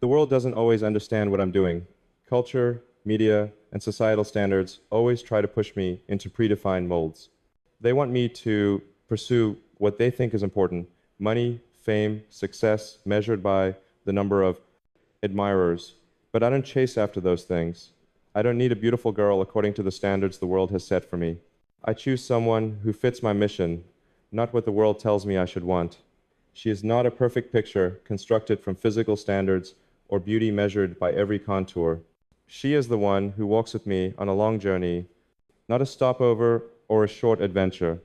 The world doesn't always understand what I'm doing. Culture, media, and societal standards always try to push me into predefined molds. They want me to pursue what they think is important: money, fame, success, measured by the number of admirers. But I don't chase after those things. I don't need a beautiful girl according to the standards the world has set for me. I choose someone who fits my mission, not what the world tells me I should want. She is not a perfect picture constructed from physical standards or beauty measured by every contour. She is the one who walks with me on a long journey, not a stopover or a short adventure.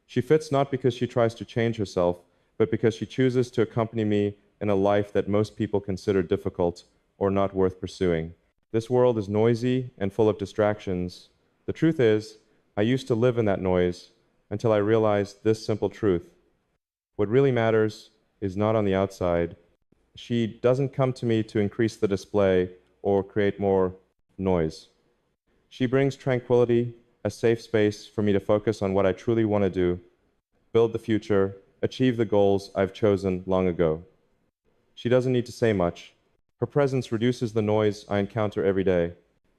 She fits not because she tries to change herself, but because she chooses to accompany me in a life that most people consider difficult or not worth pursuing. This world is noisy and full of distractions. The truth is, I used to live in that noise until I realized this simple truth. What really matters is not on the outside. She doesn't come to me to increase the display or create more noise. She brings tranquility, a safe space for me to focus on what I truly want to do, build the future, achieve the goals I've chosen long ago. She doesn't need to say much. Her presence reduces the noise I encounter every day.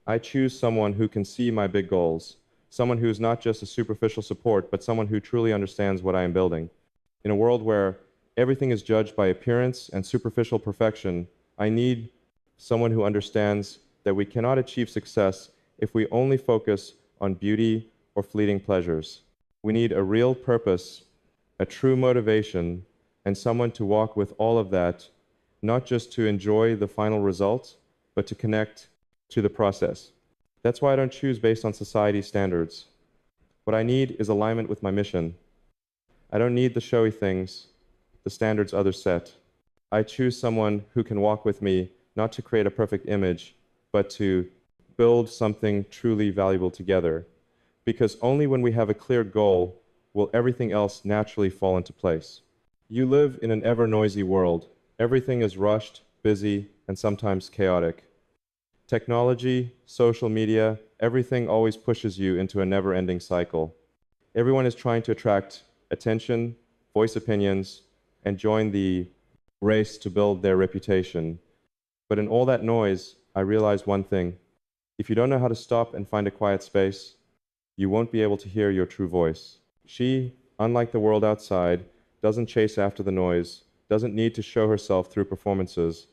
I choose someone who can see my big goals, someone who is not just a superficial support, but someone who truly understands what I am building. In a world where everything is judged by appearance and superficial perfection, I need someone who understands that we cannot achieve success if we only focus on beauty or fleeting pleasures. We need a real purpose, a true motivation, and someone to walk with all of that, not just to enjoy the final result, but to connect to the process. That's why I don't choose based on society's standards. What I need is alignment with my mission. I don't need the showy things, the standards others set. I choose someone who can walk with me, not to create a perfect image, but to build something truly valuable together. Because only when we have a clear goal will everything else naturally fall into place. You live in an ever-noisy world. Everything is rushed, busy, and sometimes chaotic. Technology, social media, everything always pushes you into a never-ending cycle. Everyone is trying to attract attention, voice opinions, and join the race to build their reputation. But in all that noise, I realized one thing. If you don't know how to stop and find a quiet space, you won't be able to hear your true voice. She, unlike the world outside, doesn't chase after the noise, doesn't need to show herself through performances.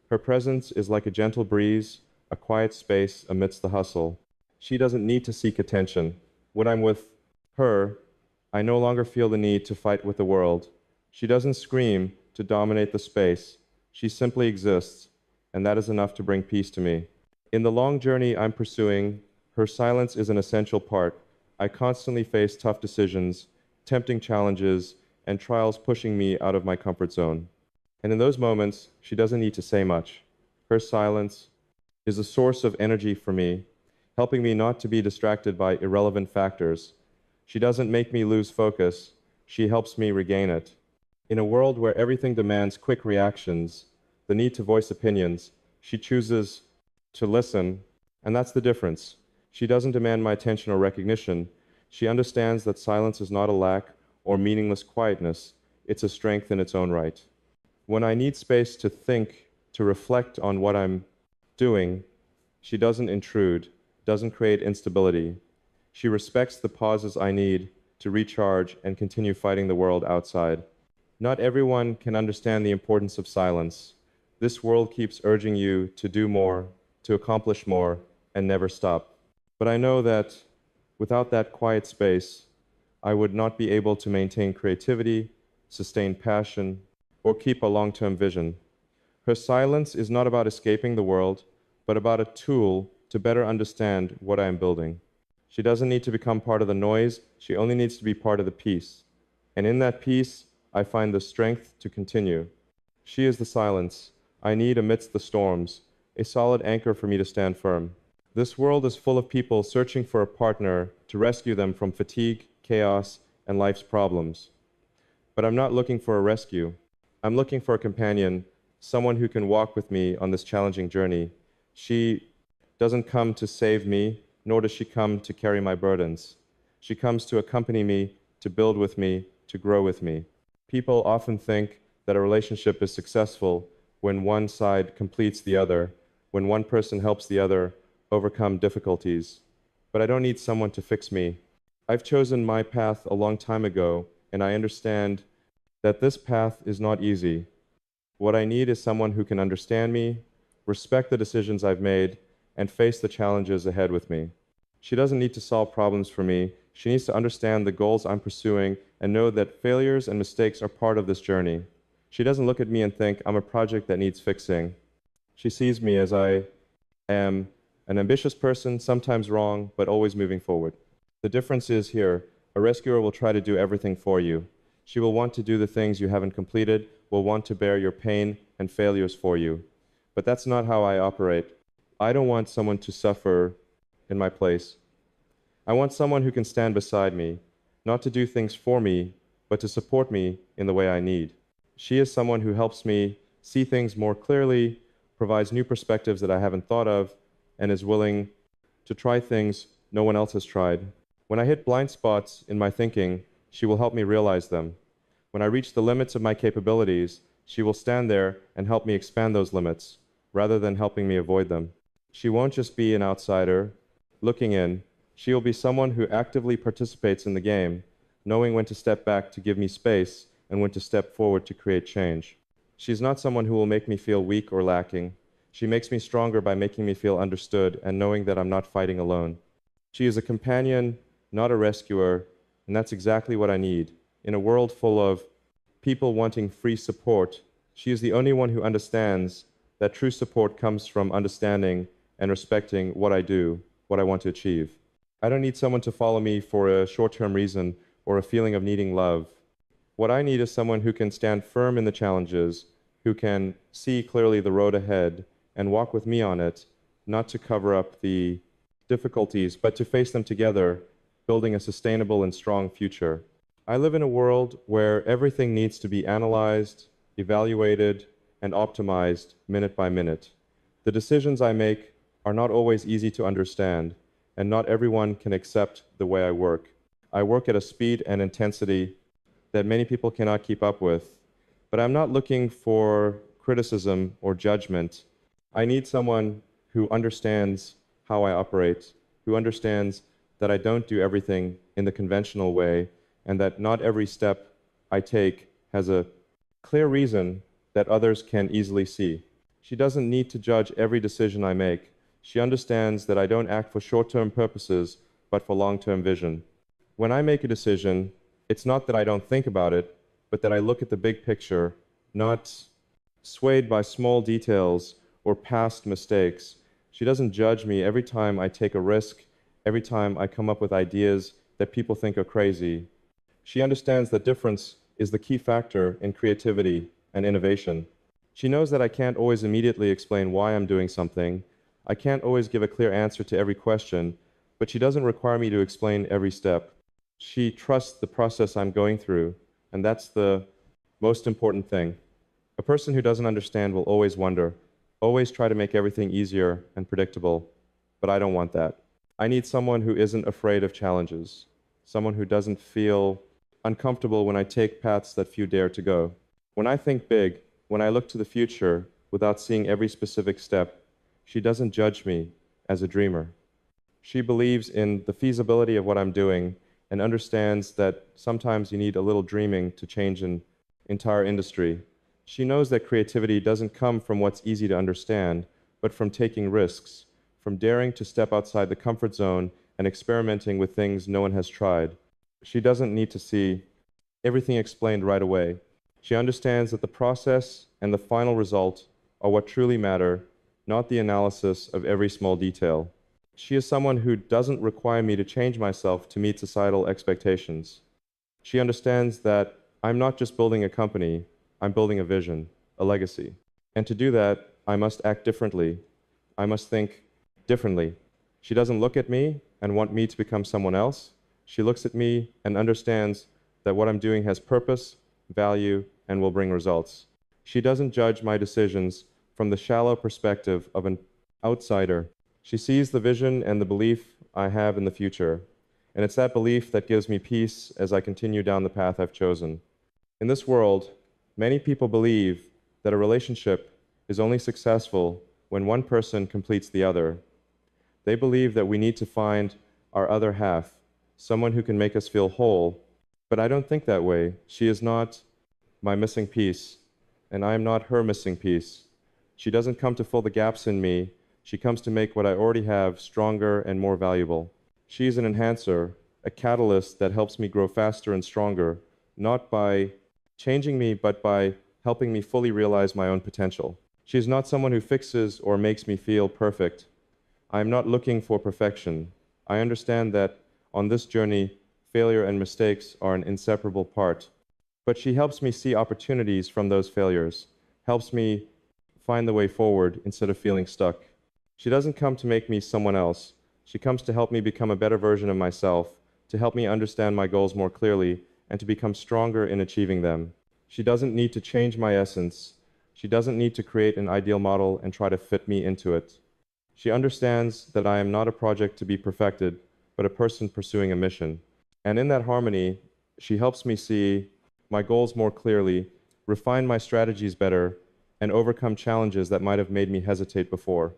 Her presence is like a gentle breeze, a quiet space amidst the hustle. She doesn't need to seek attention. When I'm with her, I no longer feel the need to fight with the world. She doesn't scream to dominate the space. She simply exists, and that is enough to bring peace to me. In the long journey I'm pursuing, her silence is an essential part. I constantly face tough decisions, tempting challenges, and trials pushing me out of my comfort zone. And in those moments, she doesn't need to say much. Her silence is a source of energy for me, helping me not to be distracted by irrelevant factors. She doesn't make me lose focus. She helps me regain it. In a world where everything demands quick reactions, the need to voice opinions, she chooses to listen, and that's the difference. She doesn't demand my attention or recognition. She understands that silence is not a lack or meaningless quietness. It's a strength in its own right. When I need space to think, to reflect on what I'm doing, she doesn't intrude, doesn't create instability. She respects the pauses I need to recharge and continue fighting the world outside. Not everyone can understand the importance of silence. This world keeps urging you to do more, to accomplish more, and never stop. But I know that without that quiet space, I would not be able to maintain creativity, sustain passion, or keep a long-term vision. Her silence is not about escaping the world, but about a tool to better understand what I am building. She doesn't need to become part of the noise, she only needs to be part of the peace. And in that peace, I find the strength to continue. She is the silence I need amidst the storms, a solid anchor for me to stand firm. This world is full of people searching for a partner to rescue them from fatigue, chaos, and life's problems. But I'm not looking for a rescue. I'm looking for a companion, someone who can walk with me on this challenging journey. She doesn't come to save me, nor does she come to carry my burdens. She comes to accompany me, to build with me, to grow with me. People often think that a relationship is successful when one side completes the other, when one person helps the other overcome difficulties. But I don't need someone to fix me. I've chosen my path a long time ago, and I understand that this path is not easy. What I need is someone who can understand me, respect the decisions I've made, and face the challenges ahead with me. She doesn't need to solve problems for me. She needs to understand the goals I'm pursuing and know that failures and mistakes are part of this journey. She doesn't look at me and think I'm a project that needs fixing. She sees me as I am an ambitious person, sometimes wrong, but always moving forward. The difference is here, a rescuer will try to do everything for you. She will want to do the things you haven't completed, will want to bear your pain and failures for you. But that's not how I operate. I don't want someone to suffer in my place. I want someone who can stand beside me, not to do things for me, but to support me in the way I need. She is someone who helps me see things more clearly, provides new perspectives that I haven't thought of, and is willing to try things no one else has tried. When I hit blind spots in my thinking, she will help me realize them. When I reach the limits of my capabilities, she will stand there and help me expand those limits, rather than helping me avoid them. She won't just be an outsider looking in. She will be someone who actively participates in the game, knowing when to step back to give me space and when to step forward to create change. She's not someone who will make me feel weak or lacking. She makes me stronger by making me feel understood and knowing that I'm not fighting alone. She is a companion, not a rescuer, and that's exactly what I need. In a world full of people wanting free support, she is the only one who understands that true support comes from understanding and respecting what I do, what I want to achieve. I don't need someone to follow me for a short-term reason or a feeling of needing love. What I need is someone who can stand firm in the challenges, who can see clearly the road ahead and walk with me on it, not to cover up the difficulties, but to face them together, building a sustainable and strong future. I live in a world where everything needs to be analyzed, evaluated, and optimized minute by minute. The decisions I make are not always easy to understand, and not everyone can accept the way I work. I work at a speed and intensity that many people cannot keep up with, but I'm not looking for criticism or judgment. I need someone who understands how I operate, who understands that I don't do everything in the conventional way, and that not every step I take has a clear reason that others can easily see. She doesn't need to judge every decision I make. She understands that I don't act for short-term purposes, but for long-term vision. When I make a decision, it's not that I don't think about it, but that I look at the big picture, not swayed by small details or past mistakes. She doesn't judge me every time I take a risk, every time I come up with ideas that people think are crazy. She understands that difference is the key factor in creativity and innovation. She knows that I can't always immediately explain why I'm doing something. I can't always give a clear answer to every question, but she doesn't require me to explain every step. She trusts the process I'm going through, and that's the most important thing. A person who doesn't understand will always wonder, always try to make everything easier and predictable, but I don't want that. I need someone who isn't afraid of challenges, someone who doesn't feel uncomfortable when I take paths that few dare to go. When I think big, when I look to the future without seeing every specific step, she doesn't judge me as a dreamer. She believes in the feasibility of what I'm doing and understands that sometimes you need a little dreaming to change an entire industry. She knows that creativity doesn't come from what's easy to understand, but from taking risks, from daring to step outside the comfort zone and experimenting with things no one has tried. She doesn't need to see everything explained right away. She understands that the process and the final result are what truly matter, not the analysis of every small detail. She is someone who doesn't require me to change myself to meet societal expectations. She understands that I'm not just building a company, I'm building a vision, a legacy. And to do that, I must act differently. I must think differently. She doesn't look at me and want me to become someone else. She looks at me and understands that what I'm doing has purpose, value, and will bring results. She doesn't judge my decisions from the shallow perspective of an outsider. She sees the vision and the belief I have in the future, and it's that belief that gives me peace as I continue down the path I've chosen. In this world, many people believe that a relationship is only successful when one person completes the other. They believe that we need to find our other half, someone who can make us feel whole, but I don't think that way. She is not my missing piece, and I am not her missing piece. She doesn't come to fill the gaps in me. She comes to make what I already have stronger and more valuable. She is an enhancer, a catalyst that helps me grow faster and stronger, not by changing me, but by helping me fully realize my own potential. She is not someone who fixes or makes me feel perfect. I am not looking for perfection. I understand that on this journey, failure and mistakes are an inseparable part. But she helps me see opportunities from those failures, helps me find the way forward instead of feeling stuck. She doesn't come to make me someone else. She comes to help me become a better version of myself, to help me understand my goals more clearly, and to become stronger in achieving them. She doesn't need to change my essence. She doesn't need to create an ideal model and try to fit me into it. She understands that I am not a project to be perfected, but a person pursuing a mission. And in that harmony, she helps me see my goals more clearly, refine my strategies better, and overcome challenges that might have made me hesitate before.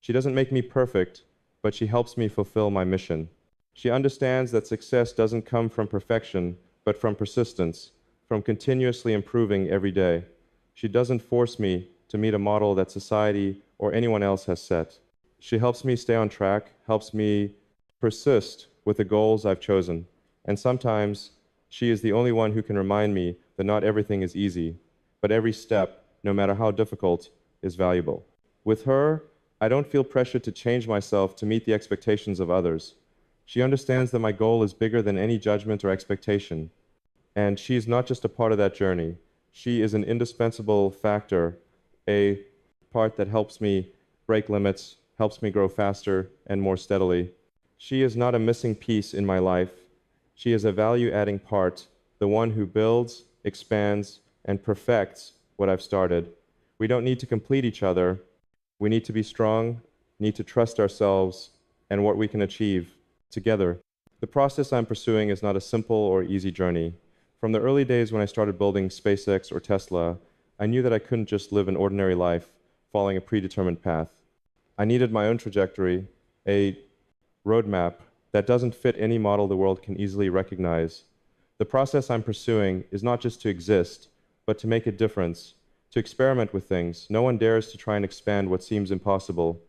She doesn't make me perfect, but she helps me fulfill my mission. She understands that success doesn't come from perfection, but from persistence, from continuously improving every day. She doesn't force me to meet a model that society or anyone else has set. She helps me stay on track, helps me persist with the goals I've chosen. And sometimes she is the only one who can remind me that not everything is easy, but every step, no matter how difficult, is valuable. With her, I don't feel pressured to change myself to meet the expectations of others. She understands that my goal is bigger than any judgment or expectation, and she is not just a part of that journey. She is an indispensable factor, a part that helps me break limits, helps me grow faster and more steadily. She is not a missing piece in my life. She is a value-adding part, the one who builds, expands, and perfects what I've started. We don't need to complete each other. We need to be strong, need to trust ourselves and what we can achieve together. The process I'm pursuing is not a simple or easy journey. From the early days when I started building SpaceX or Tesla, I knew that I couldn't just live an ordinary life following a predetermined path. I needed my own trajectory, a roadmap that doesn't fit any model the world can easily recognize. The process I'm pursuing is not just to exist, but to make a difference, to experiment with things. No one dares to try and expand what seems impossible.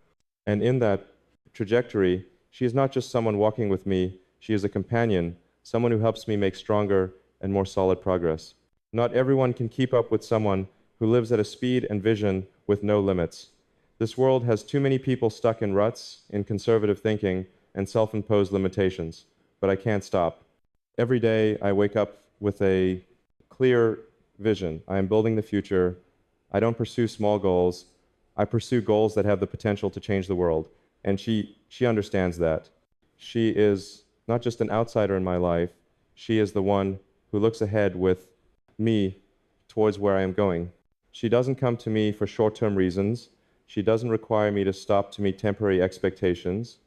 And in that trajectory, she is not just someone walking with me, she is a companion, someone who helps me make stronger and more solid progress. Not everyone can keep up with someone who lives at a speed and vision with no limits. This world has too many people stuck in ruts, in conservative thinking, and self-imposed limitations, but I can't stop. Every day I wake up with a clear vision. I am building the future. I don't pursue small goals. I pursue goals that have the potential to change the world. And she understands that. She is not just an outsider in my life. She is the one who looks ahead with me towards where I am going. She doesn't come to me for short-term reasons. She doesn't require me to stop to meet temporary expectations.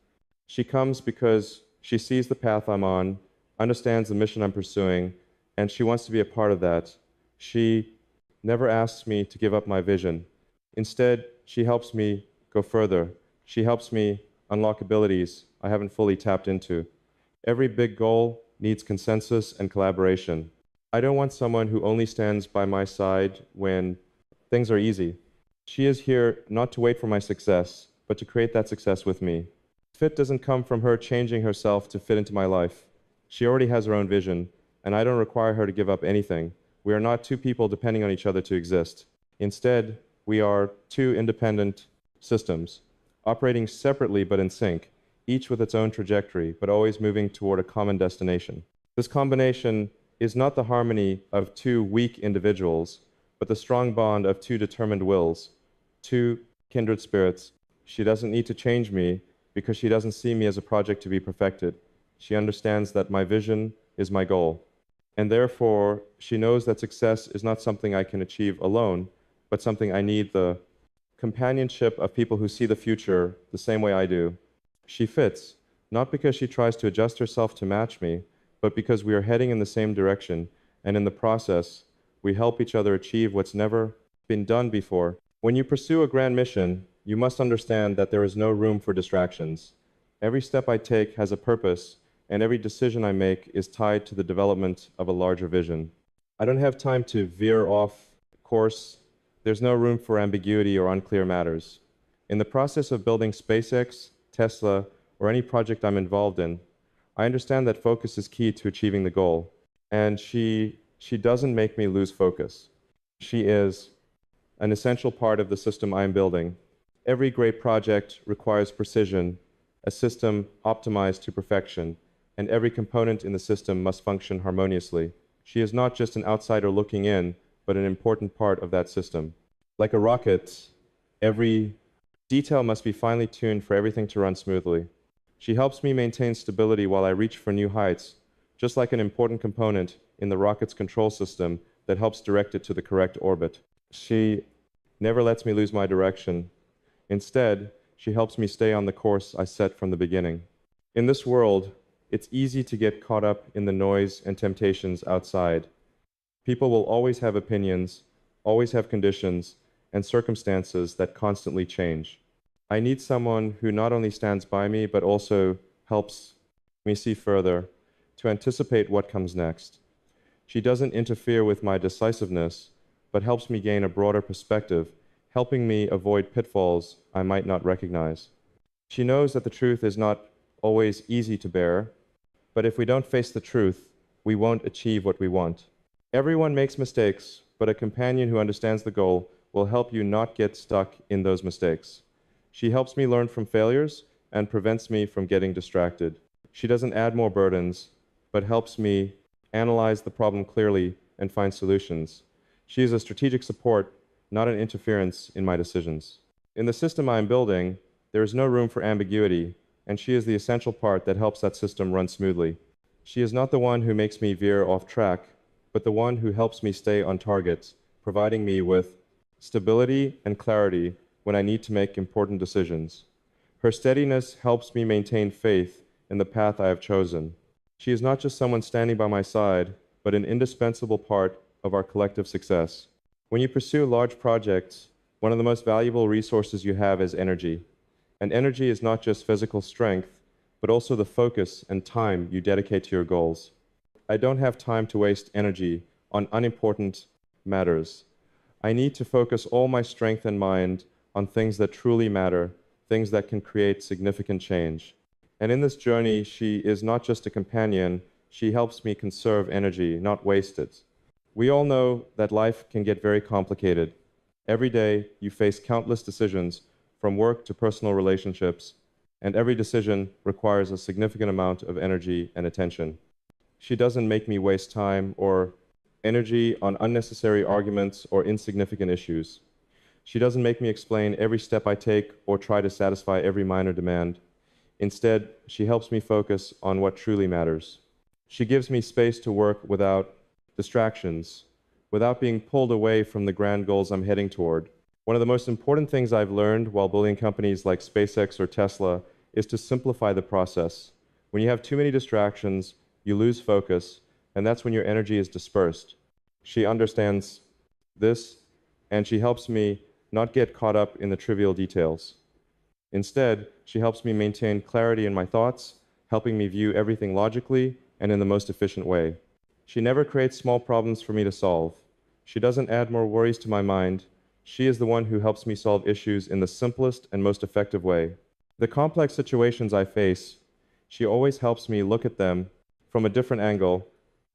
She comes because she sees the path I'm on, understands the mission I'm pursuing, and she wants to be a part of that. She never asks me to give up my vision. Instead, she helps me go further. She helps me unlock abilities I haven't fully tapped into. Every big goal needs consensus and collaboration. I don't want someone who only stands by my side when things are easy. She is here not to wait for my success, but to create that success with me. Fit doesn't come from her changing herself to fit into my life. She already has her own vision, and I don't require her to give up anything. We are not two people depending on each other to exist. Instead, we are two independent systems, operating separately but in sync, each with its own trajectory, but always moving toward a common destination. This combination is not the harmony of two weak individuals, but the strong bond of two determined wills, two kindred spirits. She doesn't need to change me because she doesn't see me as a project to be perfected. She understands that my vision is my goal. And therefore, she knows that success is not something I can achieve alone, but something I need the companionship of people who see the future the same way I do. She fits, not because she tries to adjust herself to match me, but because we are heading in the same direction, and in the process, we help each other achieve what's never been done before. When you pursue a grand mission, you must understand that there is no room for distractions. Every step I take has a purpose, and every decision I make is tied to the development of a larger vision. I don't have time to veer off course. There's no room for ambiguity or unclear matters. In the process of building SpaceX, Tesla, or any project I'm involved in, I understand that focus is key to achieving the goal, and she doesn't make me lose focus. She is an essential part of the system I'm building. Every great project requires precision, a system optimized to perfection, and every component in the system must function harmoniously. She is not just an outsider looking in, but an important part of that system. Like a rocket, every detail must be finely tuned for everything to run smoothly. She helps me maintain stability while I reach for new heights, just like an important component in the rocket's control system that helps direct it to the correct orbit. She never lets me lose my direction. Instead, she helps me stay on the course I set from the beginning. In this world, it's easy to get caught up in the noise and temptations outside. People will always have opinions, always have conditions, and circumstances that constantly change. I need someone who not only stands by me, but also helps me see further, to anticipate what comes next. She doesn't interfere with my decisiveness, but helps me gain a broader perspective, helping me avoid pitfalls I might not recognize. She knows that the truth is not always easy to bear, but if we don't face the truth, we won't achieve what we want. Everyone makes mistakes, but a companion who understands the goal will help you not get stuck in those mistakes. She helps me learn from failures and prevents me from getting distracted. She doesn't add more burdens, but helps me analyze the problem clearly and find solutions. She is a strategic support, not an interference in my decisions. In the system I am building, there is no room for ambiguity, and she is the essential part that helps that system run smoothly. She is not the one who makes me veer off track, but the one who helps me stay on target, providing me with stability and clarity when I need to make important decisions. Her steadiness helps me maintain faith in the path I have chosen. She is not just someone standing by my side, but an indispensable part of our collective success. When you pursue large projects, one of the most valuable resources you have is energy. And energy is not just physical strength, but also the focus and time you dedicate to your goals. I don't have time to waste energy on unimportant matters. I need to focus all my strength and mind on things that truly matter, things that can create significant change. And in this journey, she is not just a companion, she helps me conserve energy, not waste it. We all know that life can get very complicated. Every day, you face countless decisions, from work to personal relationships, and every decision requires a significant amount of energy and attention. She doesn't make me waste time or energy on unnecessary arguments or insignificant issues. She doesn't make me explain every step I take or try to satisfy every minor demand. Instead, she helps me focus on what truly matters. She gives me space to work without distractions, without being pulled away from the grand goals I'm heading toward. One of the most important things I've learned while building companies like SpaceX or Tesla is to simplify the process. When you have too many distractions, you lose focus, and that's when your energy is dispersed. She understands this, and she helps me not get caught up in the trivial details. Instead, she helps me maintain clarity in my thoughts, helping me view everything logically and in the most efficient way. She never creates small problems for me to solve. She doesn't add more worries to my mind. She is the one who helps me solve issues in the simplest and most effective way. The complex situations I face, she always helps me look at them from a different angle,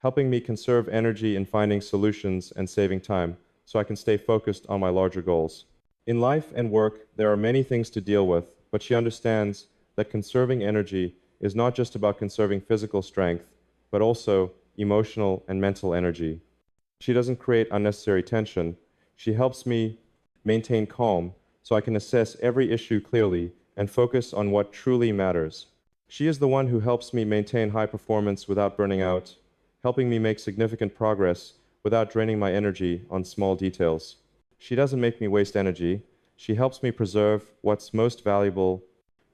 helping me conserve energy in finding solutions and saving time so I can stay focused on my larger goals. In life and work, there are many things to deal with, but she understands that conserving energy is not just about conserving physical strength, but also emotional and mental energy. She doesn't create unnecessary tension. She helps me maintain calm so I can assess every issue clearly and focus on what truly matters. She is the one who helps me maintain high performance without burning out, helping me make significant progress without draining my energy on small details. She doesn't make me waste energy. She helps me preserve what's most valuable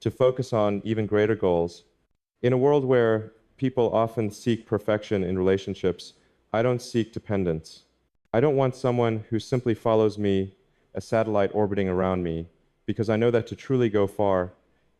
to focus on even greater goals. In a world where people often seek perfection in relationships, I don't seek dependence. I don't want someone who simply follows me a satellite orbiting around me, because I know that to truly go far,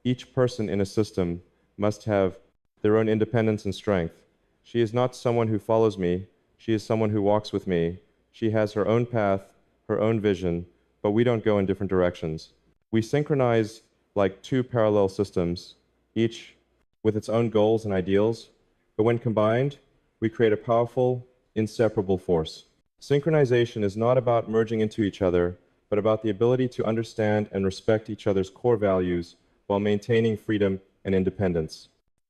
each person in a system must have their own independence and strength. She is not someone who follows me, she is someone who walks with me. She has her own path, her own vision, but we don't go in different directions. We synchronize like two parallel systems, each with its own goals and ideals, but when combined, we create a powerful, inseparable force. Synchronization is not about merging into each other, but about the ability to understand and respect each other's core values while maintaining freedom and independence.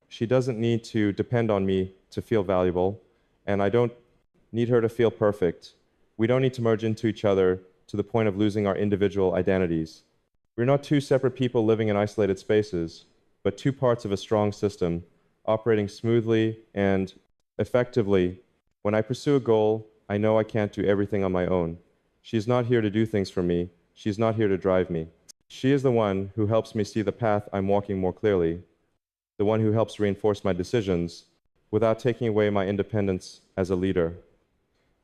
She doesn't need to depend on me to feel valuable, and I don't need her to feel perfect. We don't need to merge into each other to the point of losing our individual identities. We're not two separate people living in isolated spaces, but two parts of a strong system, operating smoothly and effectively. When I pursue a goal, I know I can't do everything on my own. She's not here to do things for me. She's not here to drive me. She is the one who helps me see the path I'm walking more clearly, the one who helps reinforce my decisions without taking away my independence as a leader.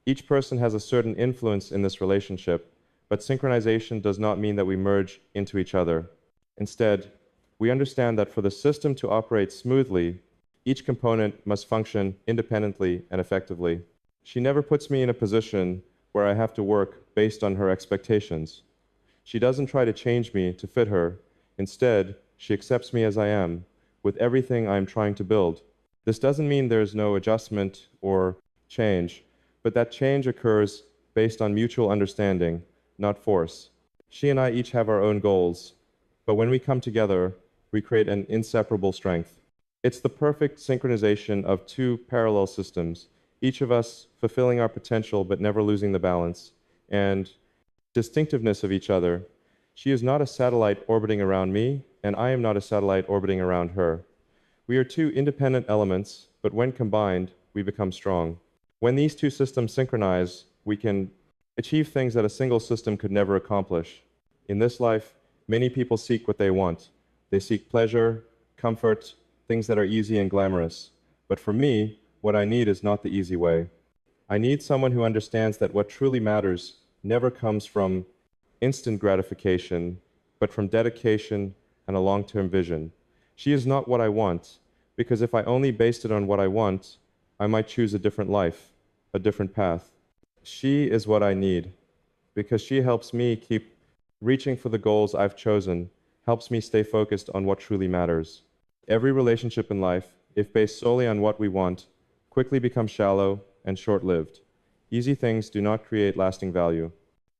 Each person has a certain influence in this relationship, but synchronization does not mean that we merge into each other. Instead, we understand that for the system to operate smoothly, each component must function independently and effectively. She never puts me in a position where I have to work based on her expectations. She doesn't try to change me to fit her. Instead, she accepts me as I am, with everything I am trying to build. This doesn't mean there is no adjustment or change, but that change occurs based on mutual understanding, not force. She and I each have our own goals, but when we come together, we create an inseparable strength. It's the perfect synchronization of two parallel systems, each of us fulfilling our potential but never losing the balance and distinctiveness of each other. She is not a satellite orbiting around me, and I am not a satellite orbiting around her. We are two independent elements, but when combined, we become strong. When these two systems synchronize, we can achieve things that a single system could never accomplish. In this life, many people seek what they want. They seek pleasure, comfort, things that are easy and glamorous. But for me, what I need is not the easy way. I need someone who understands that what truly matters never comes from instant gratification, but from dedication and a long-term vision. She is not what I want, because if I only based it on what I want, I might choose a different life, a different path. She is what I need, because she helps me keep reaching for the goals I've chosen, helps me stay focused on what truly matters. Every relationship in life, if based solely on what we want, quickly becomes shallow and short-lived. Easy things do not create lasting value.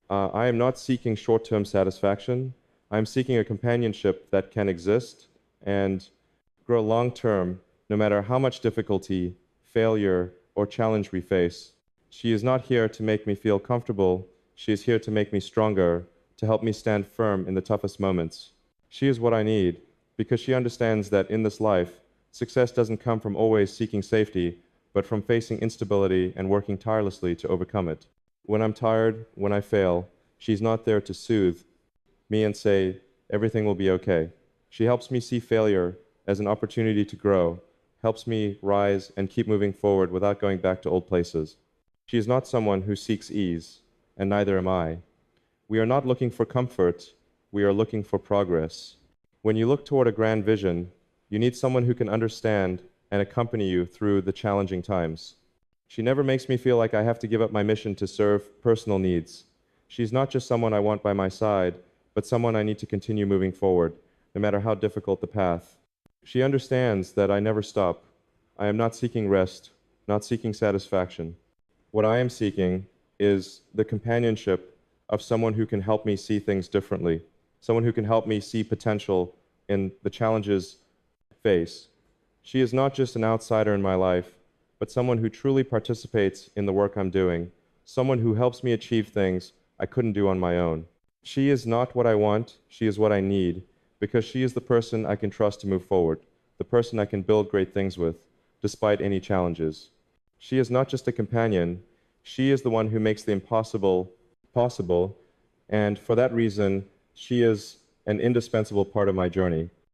I am not seeking short-term satisfaction. I am seeking a companionship that can exist and grow long-term, no matter how much difficulty, failure, or challenge we face. She is not here to make me feel comfortable. She is here to make me stronger, to help me stand firm in the toughest moments. She is what I need, because she understands that in this life, success doesn't come from always seeking safety, but from facing instability and working tirelessly to overcome it. When I'm tired, when I fail, she's not there to soothe me and say, everything will be okay. She helps me see failure as an opportunity to grow, helps me rise and keep moving forward without going back to old places. She is not someone who seeks ease, and neither am I. We are not looking for comfort, we are looking for progress. When you look toward a grand vision, you need someone who can understand and accompany you through the challenging times. She never makes me feel like I have to give up my mission to serve personal needs. She's not just someone I want by my side, but someone I need to continue moving forward, no matter how difficult the path. She understands that I never stop. I am not seeking rest, not seeking satisfaction. What I am seeking is the companionship of someone who can help me see things differently, someone who can help me see potential in the challenges I face. She is not just an outsider in my life, but someone who truly participates in the work I'm doing, someone who helps me achieve things I couldn't do on my own. She is not what I want, she is what I need, because she is the person I can trust to move forward, the person I can build great things with, despite any challenges. She is not just a companion, she is the one who makes the impossible possible, and for that reason, she is an indispensable part of my journey.